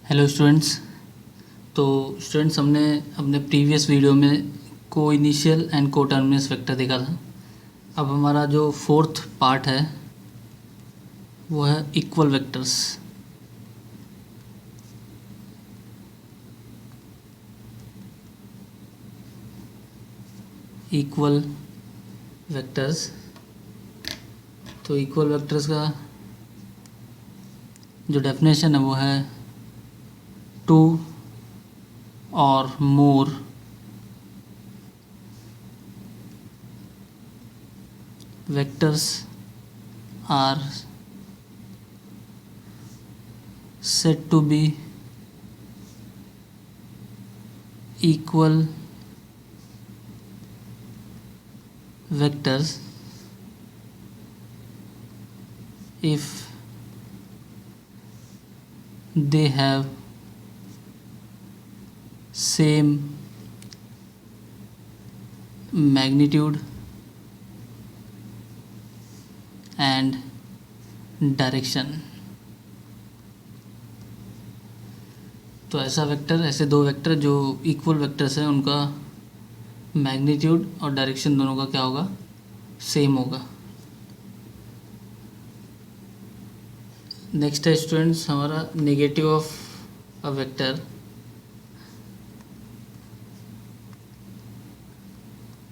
Hello students. तो students, हमने अपने प्रीवियस वीडियो में को इनिशियल एंड को टर्मिनस वेक्टर देखा था। अब हमारा जो फोर्थ पार्ट है वो है इक्वल वेक्टर्स। Equal vectors. तो इक्वल वेक्टर्स का जो डेफिनेशन है वो है टू और मोर vectors are said to be equal vectors if they have same magnitude and direction. तो ऐसे दो वेक्टर जो इक्वल वेक्टर्स हैं उनका मैग्नीट्यूड और डायरेक्शन दोनों का क्या होगा, सेम होगा। नेक्स्ट है स्टूडेंट्स हमारा negative of a vector.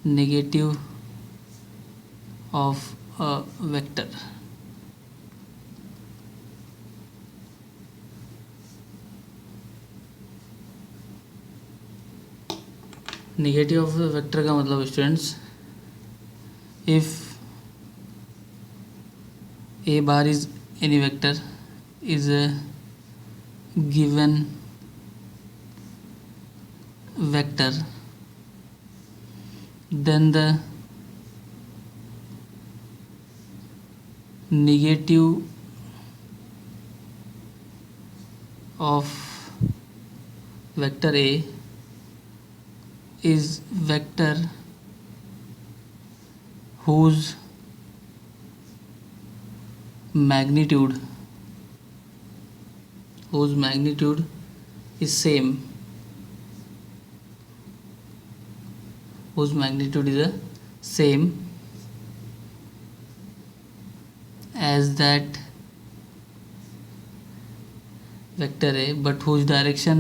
Negative of a vector. Negative of vector का मतलब students, if A bar is any vector is a given vector, then the negative of vector A is vector whose magnitude is same, whose magnitude is the same as that vector A, but whose direction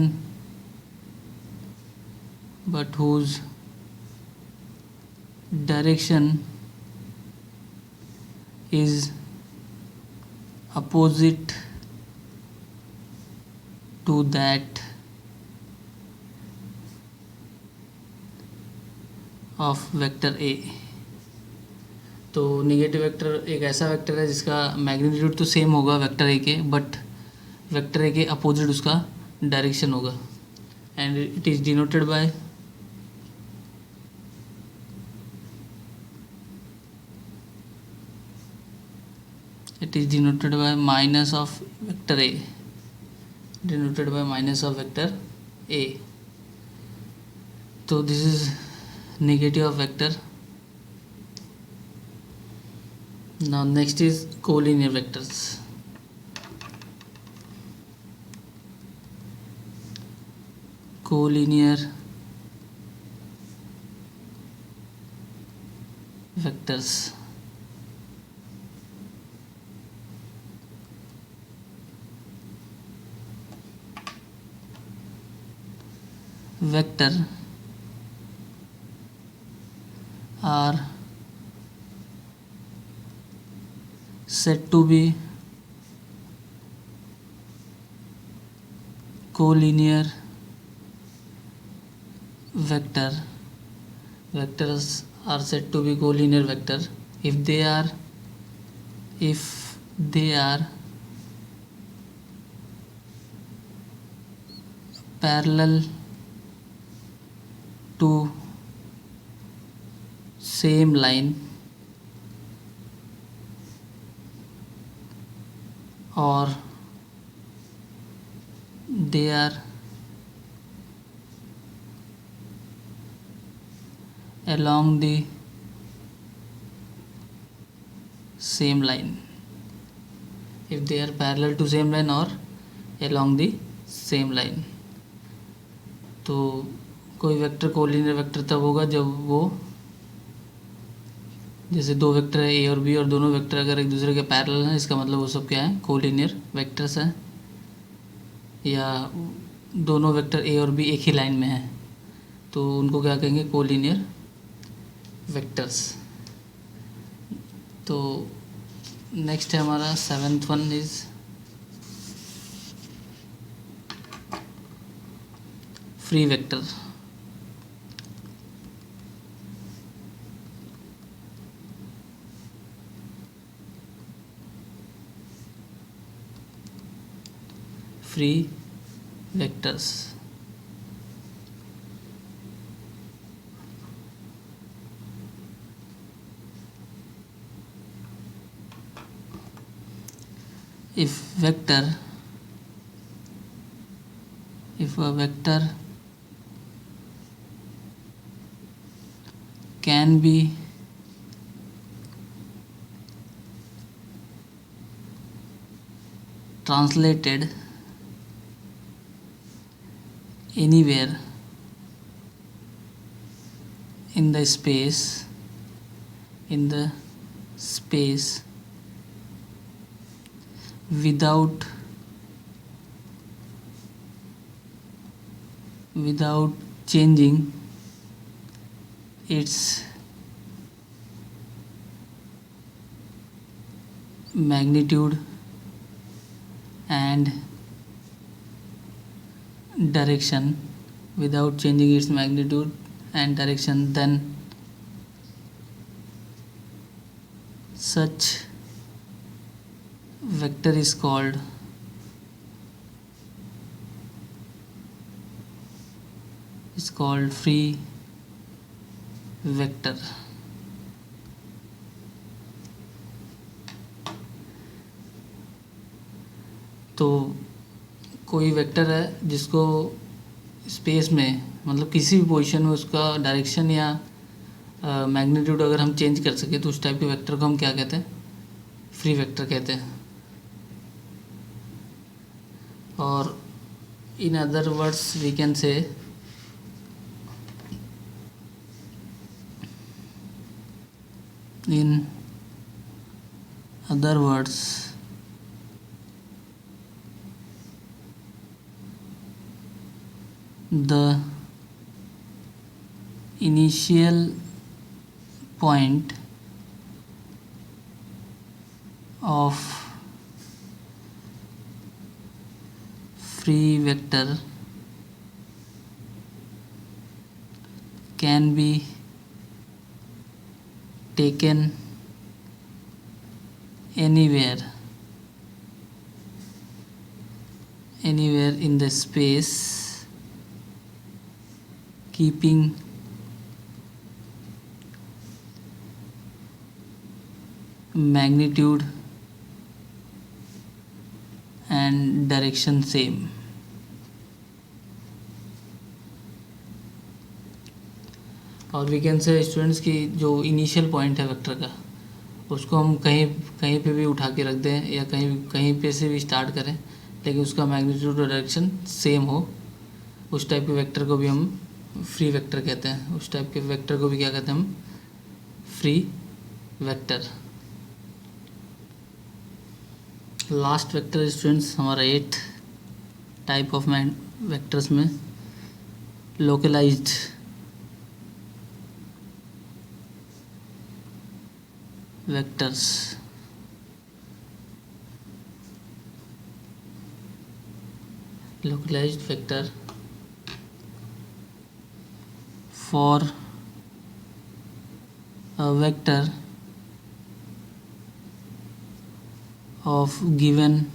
is opposite to that of vector A। तो negative vector एक ऐसा vector है जिसका magnitude तो same होगा vector A के, but vector A के opposite उसका डायरेक्शन होगा, and it is denoted by minus of vector A, denoted by minus of vector A। तो this is negative of vector। Now next is collinear vectors। collinear vectors। vector are said to be collinear vector। vectors are said to be collinear vector if they are parallel to same line or they are along the same line, if they are parallel to same line or along the same line. तो कोई vector collinear vector तब होगा जब वो, जैसे दो vector है ए और बी और दोनों वेक्टर अगर एक दूसरे के पैरेलल हैं, इसका मतलब वो सब क्या है, कोलिनियर वेक्टर्स हैं। या दोनों वेक्टर ए और बी एक ही लाइन में हैं तो उनको क्या कहेंगे, कोलिनियर वेक्टर्स। तो नेक्स्ट है हमारा 7th one is free vector. Free vectors if a vector can be translated anywhere in the space without changing its magnitude and direction, then such vector is called free vector। तो कोई vector है जिसको space में, मतलब किसी भी position में उसका डायरेक्शन या मैग्नीट्यूड अगर हम चेंज कर सके तो उस टाइप के वेक्टर को हम क्या कहते हैं, फ्री वेक्टर कहते हैं। और in other words we can say in other words the initial point of free vector can be taken anywhere in the space, keeping magnitude and direction same। और वी कैन से students की जो initial point है vector का, उसको हम कहीं कहीं पे भी उठा के रख दें या कहीं पे से भी स्टार्ट करें, लेकिन उसका मैग्नीट्यूड और डायरेक्शन सेम हो, उस टाइप के वेक्टर को भी हम फ्री वेक्टर कहते हैं। उस टाइप के वेक्टर को भी क्या कहते हैं हम, free vector. Last vector students हमारा 8th टाइप ऑफ वेक्टर्स में localised vectors। localized vector for a vector of given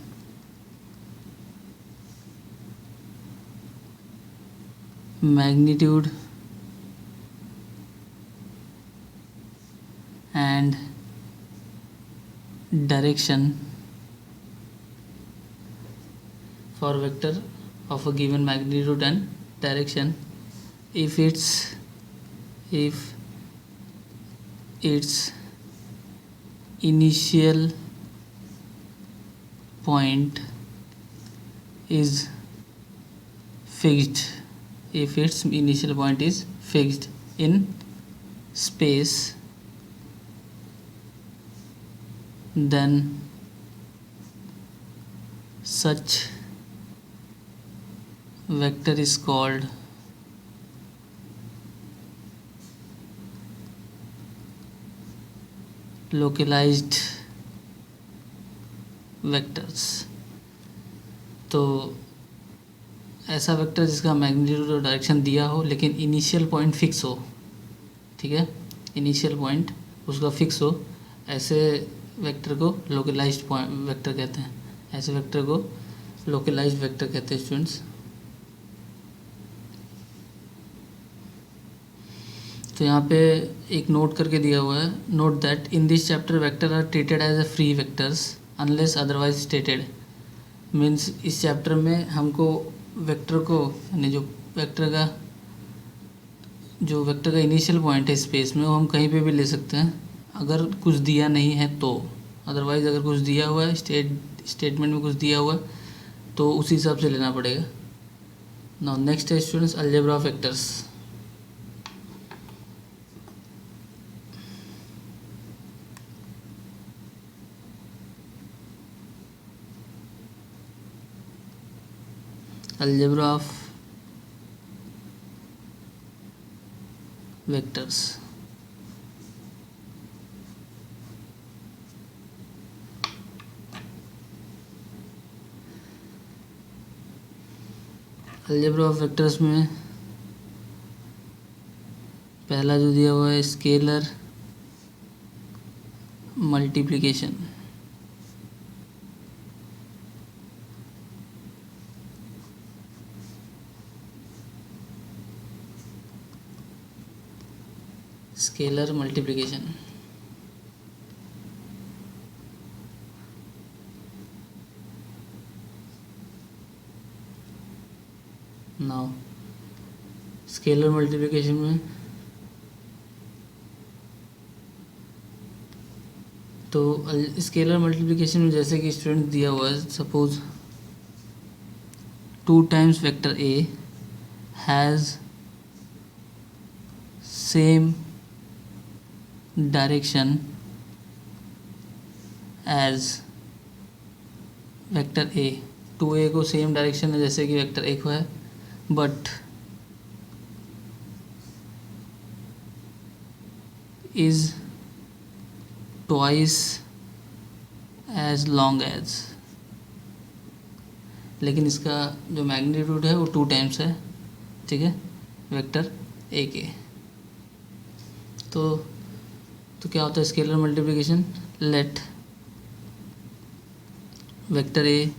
magnitude and direction, for vector of a given magnitude and direction if its initial point is fixed, if its initial point is fixed in space, then such vector is called localized vectors। तो ऐसा vector जिसका magnitude और direction दिया हो लेकिन initial point fix हो, ठीक है, इनिशियल पॉइंट उसका फिक्स हो, ऐसे वेक्टर को लोकलाइज्ड वेक्टर कहते हैं। ऐसे वेक्टर को लोकलाइज्ड वेक्टर कहते हैं स्टूडेंट्स। तो यहाँ पे एक नोट करके दिया हुआ है, note that in this chapter vector are treated as a free vectors unless otherwise stated. Means इस चैप्टर में हमको वेक्टर को, यानी जो वेक्टर का इनिशियल पॉइंट है स्पेस में, वो हम कहीं पे भी ले सकते हैं अगर कुछ दिया नहीं है तो। अदरवाइज अगर कुछ दिया हुआ है, स्टेटमेंट में कुछ दिया हुआ है, तो उसी हिसाब से लेना पड़ेगा। नाउ नेक्स्ट है students algebra of vectors. Algebra of vectors. Algebra of vectors में पहला जो दिया हुआ है scalar multiplication. Scalar multiplication. Now scalar multiplication में तो स्केलर मल्टीप्लिकेशन में जैसे कि स्टूडेंट दिया हुआ है, suppose 2 times vector A has same direction as vector A. 2a को सेम डायरेक्शन है जैसे कि वेक्टर ए को है, but is twice as long as. लेकिन इसका जो मैग्नीट्यूड है वो 2 times है, ठीक है, वेक्टर ए के। तो क्या होता है scalar multiplication? Let vector a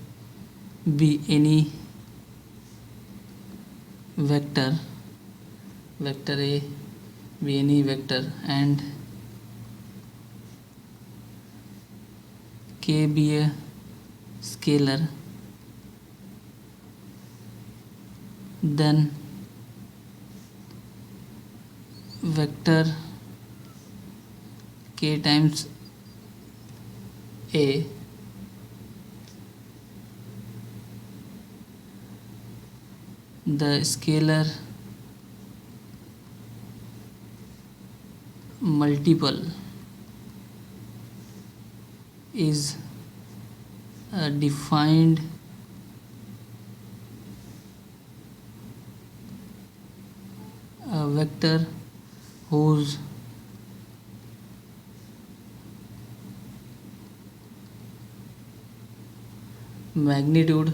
be any vector and k be a scalar, then vector k times a the scalar multiple is a defined vector whose magnitude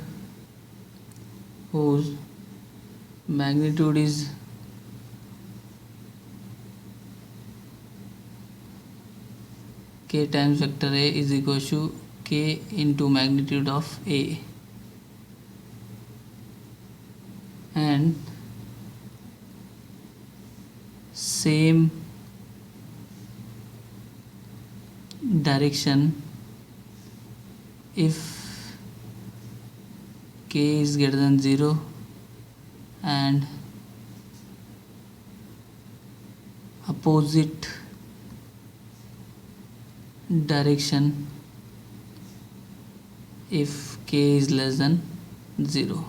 is k times vector a is equal to k into magnitude of a, and same direction if k is greater than 0 and opposite direction if k is less than 0।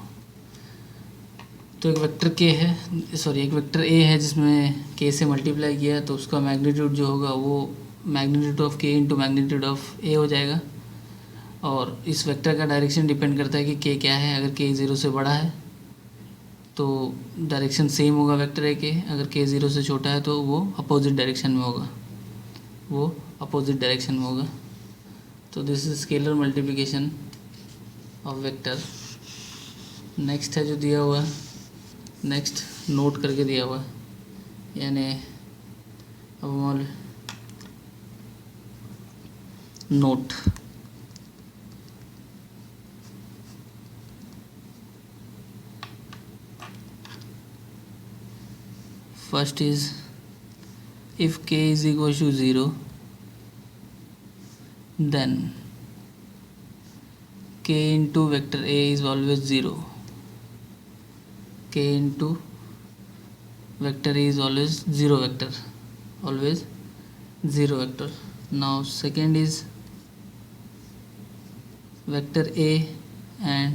तो एक vector के है, sorry एक vector A है जिसमें के से multiply किया है, तो उसका मैग्नीट्यूड जो होगा वो मैग्नीट्यूड ऑफ के इंटू मैग्नीट्यूड ऑफ ए हो जाएगा। और इस वेक्टर का डायरेक्शन डिपेंड करता है कि के क्या है। अगर के 0 से बड़ा है तो डायरेक्शन सेम होगा वेक्टर ए के, अगर के 0 से छोटा है तो वो अपोजिट डायरेक्शन में होगा, वो अपोजिट डायरेक्शन में होगा। तो this is scalar multiplication of vector. Next है जो दिया हुआ है, नेक्स्ट नोट करके दिया हुआ है, यानी अब note. First is if k is equal to 0 then k into vector a is always 0, k into vector a is always 0 vector, always 0 vector. Now second is vector a and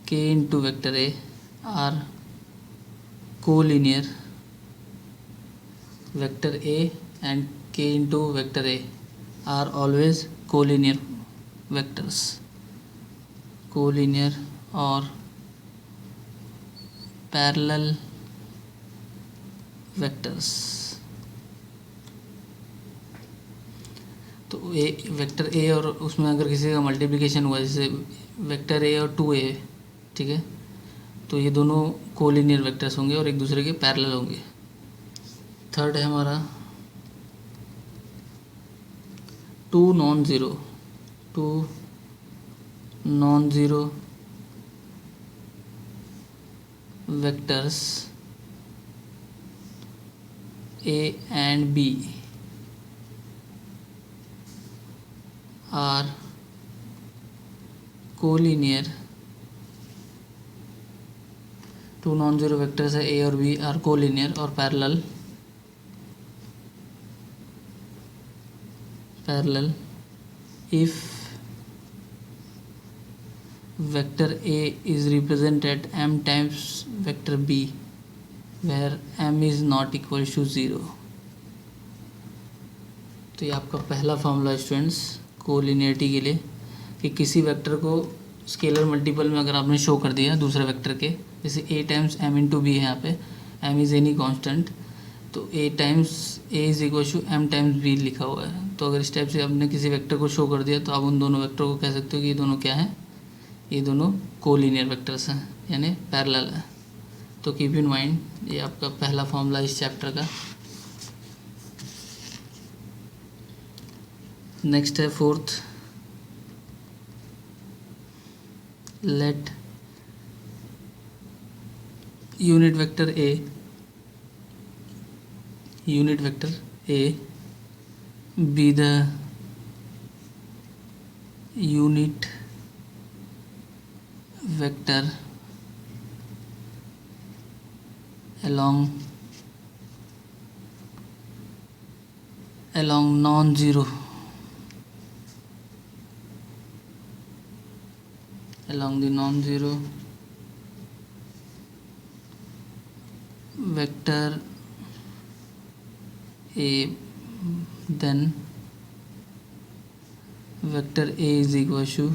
k into vector a are collinear. Vector a and k into vector a are always collinear vectors, collinear or parallel vectors. तो ए vector A और उसमें अगर किसी का multiplication हुआ, जैसे vector A और 2a, ठीक है, तो ये दोनों कोलिनियर वेक्टर्स होंगे और एक दूसरे के पैरेलल होंगे। थर्ड है हमारा 2 non zero vectors a and b are collinear. 2 non zero vectors है a और b आर कोलिनियर और parallel if vector a is represented m times vector b where m is not equal to 0। तो ये आपका पहला formula students collinearity के लिए, कि किसी वेक्टर को स्केलर मल्टीपल में अगर आपने शो कर दिया दूसरे वेक्टर के, जैसे a times m into B है, यहाँ पे m इज़ एनी कांस्टेंट, तो a times a is equal to m times b लिखा हुआ है। तो अगर इस टाइप से आपने किसी वेक्टर को शो कर दिया तो आप उन दोनों वेक्टर को कह सकते हो कि ये दोनों क्या है, ये दोनों कोलिनियर वेक्टर्स हैं, यानी पैरेलल है। तो कीप इन माइंड, ये आपका पहला फॉर्मूला इस चैप्टर का। नेक्स्ट है fourth, let unit vector A be the unit vector along non-zero along the non-zero vector a, then vector a is equal to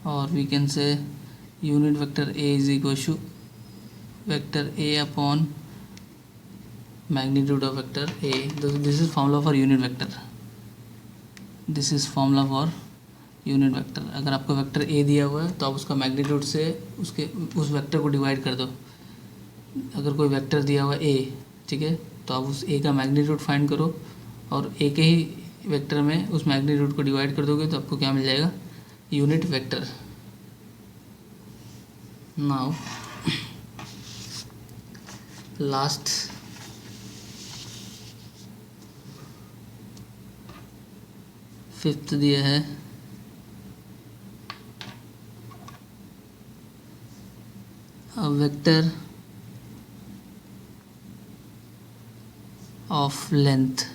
or we can say unit vector a is equal to vector a upon magnitude of vector a. This is formula for unit vector. This is formula for unit vector. अगर आपको vector A दिया हुआ है तो आप उसका magnitude से उस वेक्टर को डिवाइड कर दो। अगर कोई वेक्टर दिया हुआ ए, ठीक है, तो आप उस ए का मैग्नीट्यूड फाइंड करो और ए के ही वेक्टर में उस मैग्नीट्यूड को डिवाइड कर दोगे तो आपको क्या मिल जाएगा, unit vector. Now last fifth दिया है a vector of length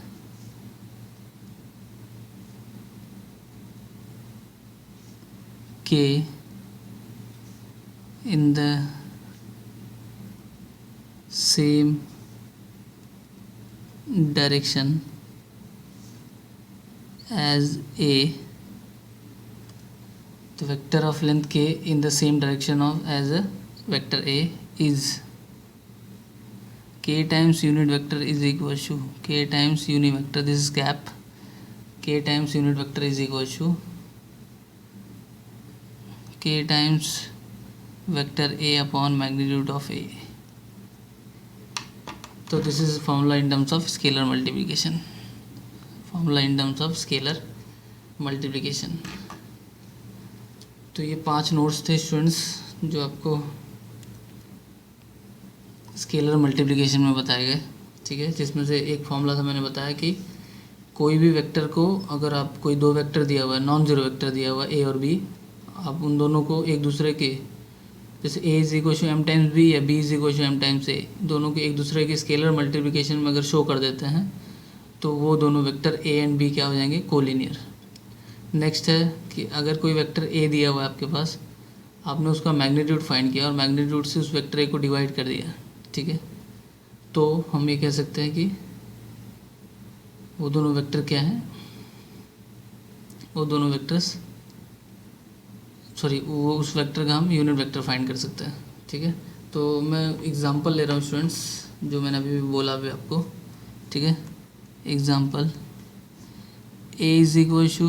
k in the same direction as A, the vector of length k in the same direction of as a vector A is k times unit vector is equal to k times unit vector, this is gap, k times unit vector is equal to k times vector A upon magnitude of A. तो this is formula in terms of scalar multiplication, formula in terms of scalar multiplication. तो ये 5 notes थे students जो आपको scalar multiplication में बताए गए, ठीक है, जिसमें से एक फॉर्मूला था मैंने बताया कि कोई भी वेक्टर को अगर आप कोई 2 वेक्टर दिया हुआ है, नॉन जीरो वेक्टर दिया हुआ है ए और बी, आप उन दोनों को एक दूसरे के जैसे a is equal to m times b या b is equal to m times a, दोनों के एक दूसरे के स्केलर मल्टीप्लिकेशन में अगर शो कर देते हैं तो वो दोनों वेक्टर a एंड b क्या हो जाएंगे, कोलिनियर। नेक्स्ट है कि अगर कोई वेक्टर a दिया हुआ है आपके पास, आपने उसका मैग्नीट्यूड फाइंड किया और मैग्नीट्यूड से उस वेक्टर a को डिवाइड कर दिया, ठीक है, तो हम ये कह सकते हैं कि वो दोनों वेक्टर क्या हैं, वो दोनों वेक्टर्स वो उस वेक्टर का हम यूनिट वेक्टर फाइंड कर सकते हैं, ठीक है। तो मैं एग्जांपल ले रहा हूँ स्टूडेंट्स, जो मैंने अभी भी बोला अभी आपको, ठीक है। Example a is equal to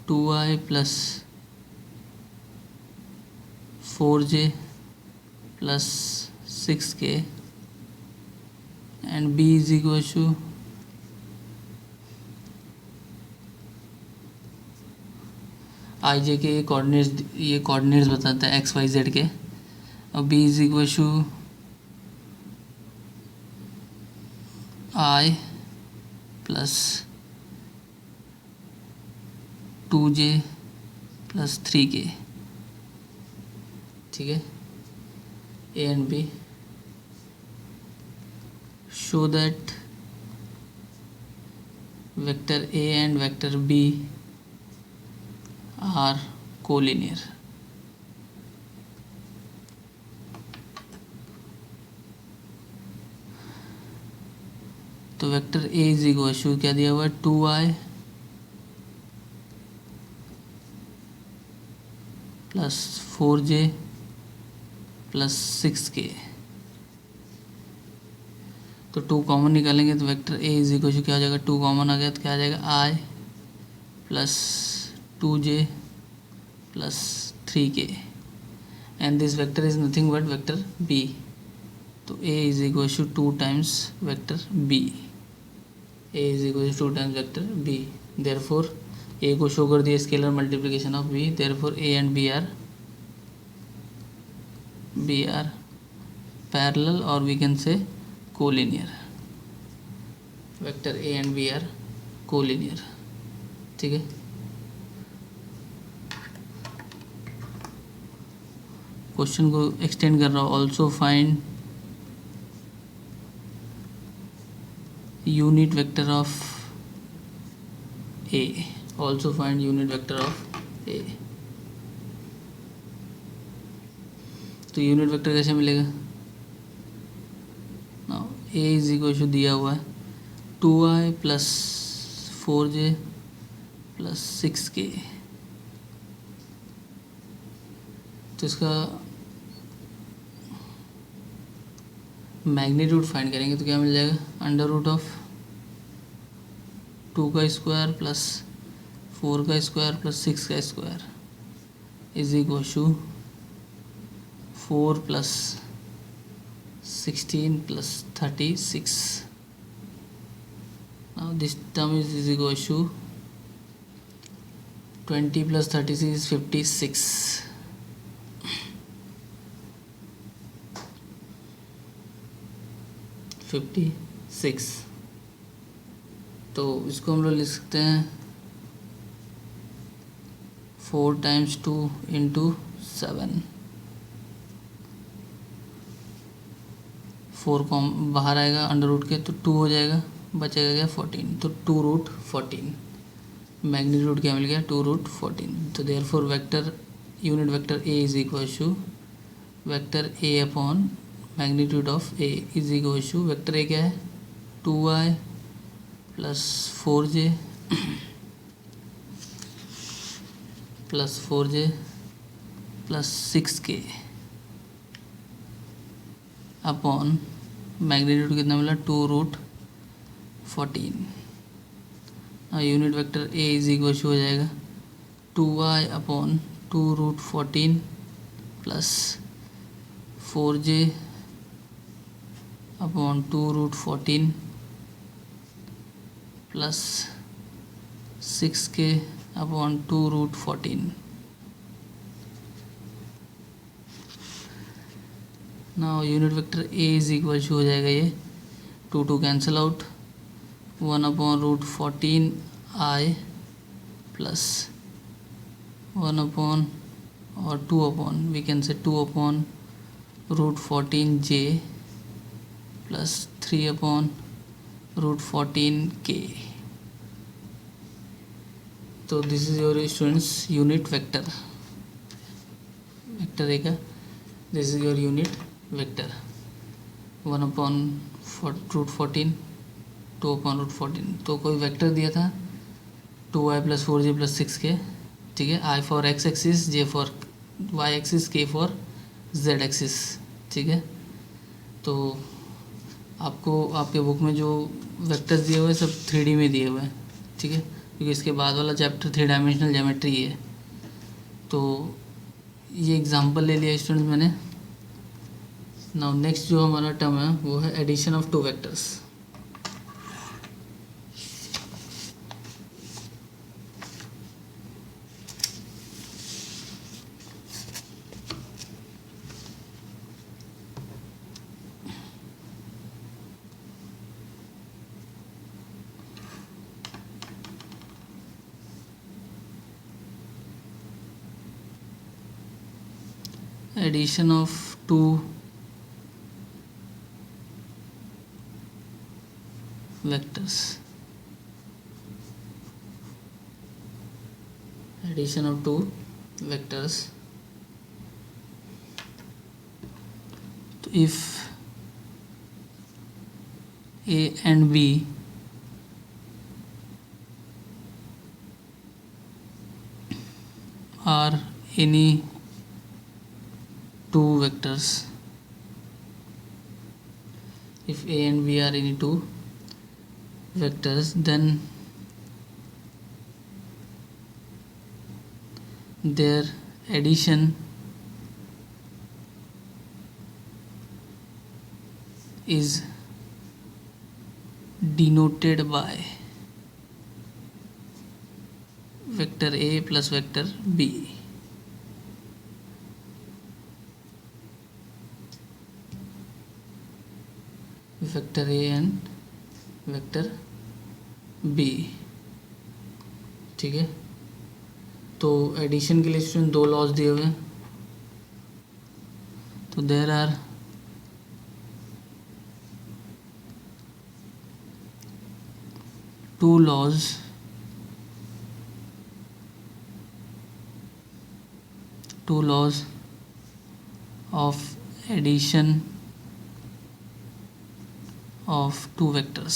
2i plus 4j plus 6k and b is equal to i j k ये कोऑर्डिनेट्स बताता है एक्स वाई जेड के, और B is equal to I plus 2j plus 3k, ठीक है। A and B show that vector A and vector B are collinear। तो vector a is equal to क्या दिया हुआ है, 2i plus 4j plus 6k, तो 2 common निकालेंगे तो vector a is equal to क्या हो जाएगा, 2 कॉमन आ गया तो क्या आ जाएगा i plus 2j plus 3k and this vector is nothing but vector b, तो a is equal to 2 times vector b, a is equal to 2 times vector b, therefore a को show कर दिया scalar multiplication of b, therefore a and b are parallel or we can say collinear, vector a and b are collinear, ठीक है। Question को extend कर रहा हूँ, also find unit vector of a, also find unit vector of a. तो unit vector कैसे मिलेगा, now a is equal to दिया हुआ है 2i plus 4j plus 6k, तो इसका मैग्नीट्यूड फाइंड करेंगे तो क्या मिल जाएगा, अंडर रूट ऑफ 2 का स्क्वायर प्लस 4 का स्क्वायर प्लस 6 का square is equal to 4 plus 16 plus 36, now this term is equal to 20 plus 36 is 56, 56। तो इसको हम लोग लिख सकते हैं 4 टाइम्स 2 इंटू 7, 4 को बाहर आएगा अंडर रूट के तो 2 हो जाएगा, बचेगा क्या 14, तो 2 रूट 14, मैग्नीट्यूड क्या मिल गया 2√14। तो therefore vector unit vector A is equal to vector A upon magnitude of A is equal to vector A क्या है 2y plus 4j plus 4j plus 6k upon magnitude कितना मिला 2√14। Unit vector A is equal हो जाएगा 2y upon 2√14 plus 4j upon 2√14 plus 6k upon 2√14। Now unit vector A is equal हो जाएगा ये 2 cancel out 1/√14 I plus 1 और 2 we can say 2/√14 j plus 3/√14 k। तो this is your students unit vector a का this is your unit vector 1/√14 2/√14। तो कोई vector दिया था 2y plus 4j plus 6k, ठीक है। I for x axis, j for y axis, k for z axis, ठीक है। तो आपको आपके बुक में जो वेक्टर्स दिए हुए हैं सब 3D में दिए हुए हैं, ठीक है, क्योंकि इसके बाद वाला चैप्टर 3 डायमेंशनल ज्योमेट्री है। तो ये एग्जांपल ले लिया स्टूडेंट्स मैंने। नाउ नेक्स्ट जो हमारा टर्म है वो है addition of two vectors. Addition of two vectors, addition of two vectors. So if A and B are any two vectors, if A and B are any two vectors, then their addition is denoted by vector A plus vector B. Vector A and vector B, ठीक है। तो addition के लिए student दो laws दिए हुए हैं। तो there are two laws of addition of two vectors।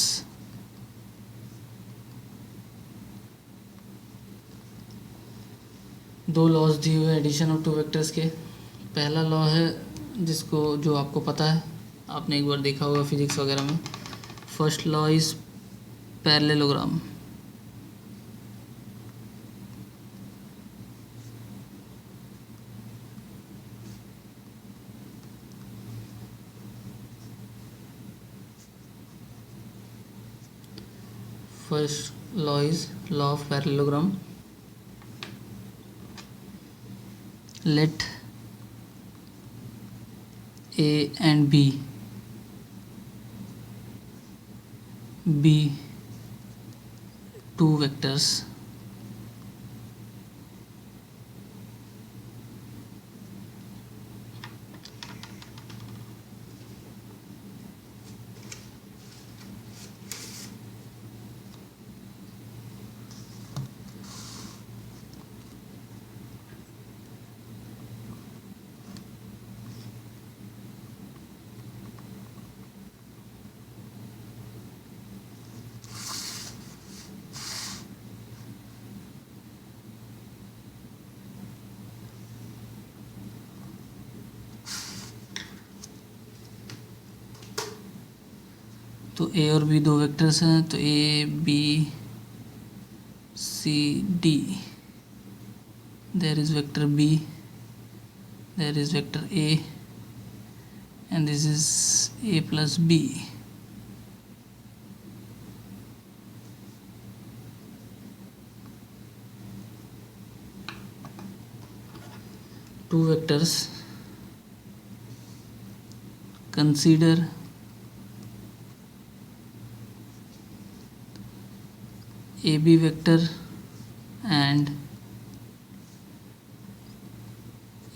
दो लॉज दिए हुए एडिशन ऑफ टू वेक्टर्स के। पहला लॉ है जिसको जो आपको पता है, आपने एक बार देखा होगा फिजिक्स वगैरह में। First law is parallelogram. First law is law of parallelogram. Let A and B be two vectors तो ए और बी दो वेक्टर्स हैं, तो A B C D, there is vector B, there is vector A, and this is a plus b. Two vectors. Consider AB vector and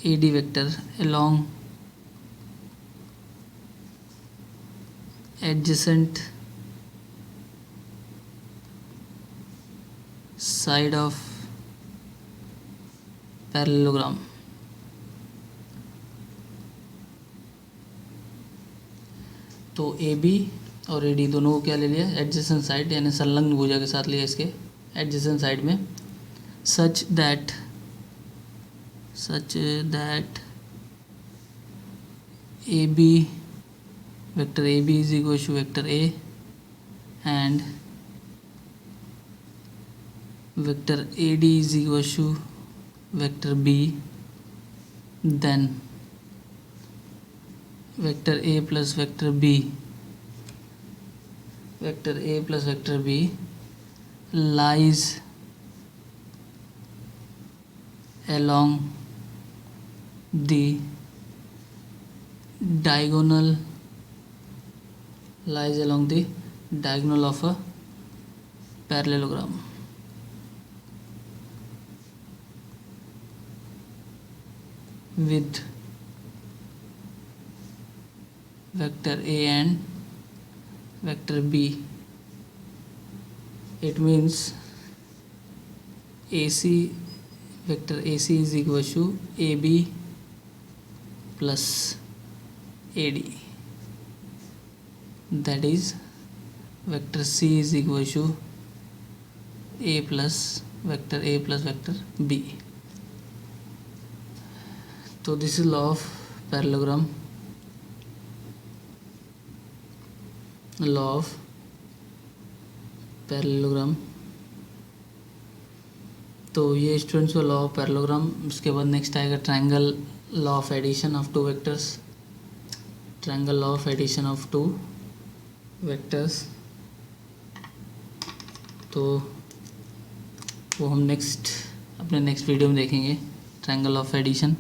AD vector along adjacent side of parallelogram. तो A B और A D दोनों को क्या ले लिया, adjacent side यानी संलग्न भुजा के साथ लिया इसके एडजेसेंट साइड में, such that A B vector AB is equal to vector A and vector AD is equal to vector B, then vector A plus vector B lies along the diagonal of a parallelogram. With vector A and vector B. It means vector AC is equal to AB plus AD. That is vector C is equal to A plus vector B. So this is law of parallelogram. तो ये students को law of parallelogram. उसके बाद next आएगा triangle law of addition of two vectors. Triangle law of addition of two vectors, तो वो हम अपने नेक्स्ट वीडियो में देखेंगे. Triangle of addition.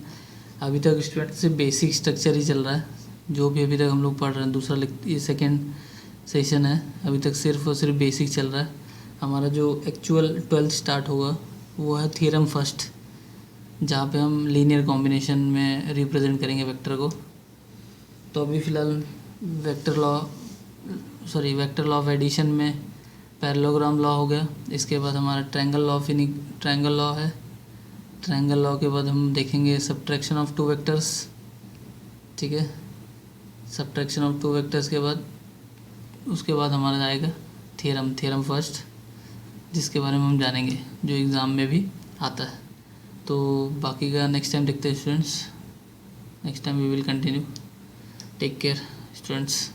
अभी तक स्टूडेंट से बेसिक स्ट्रक्चर ही चल रहा है, जो भी अभी तक हम लोग पढ़ रहे हैं. दूसरा ये सेकेंड सेशन है. अभी तक सिर्फ और सिर्फ बेसिक चल रहा है. हमारा जो एक्चुअल 12th स्टार्ट होगा वो है थ्योरम फर्स्ट, जहाँ पे हम लीनियर कॉम्बिनेशन में रिप्रेजेंट करेंगे वेक्टर को. तो अभी फ़िलहाल वेक्टर लॉ ऑफ एडिशन में पैरेललोग्राम लॉ हो गया. इसके बाद हमारा ट्रायंगल लॉ है. ट्रायंगल लॉ के बाद हम देखेंगे सब्ट्रैक्शन ऑफ टू वेक्टर्स. ठीक है, सब्ट्रैक्शन ऑफ टू वेक्टर्स के बाद उसके बाद हमारा आएगा थ्योरम फर्स्ट, जिसके बारे में हम जानेंगे, जो एग्ज़ाम में भी आता है. तो बाकी का नेक्स्ट टाइम देखते हैं students. Next time we will continue. Take care students.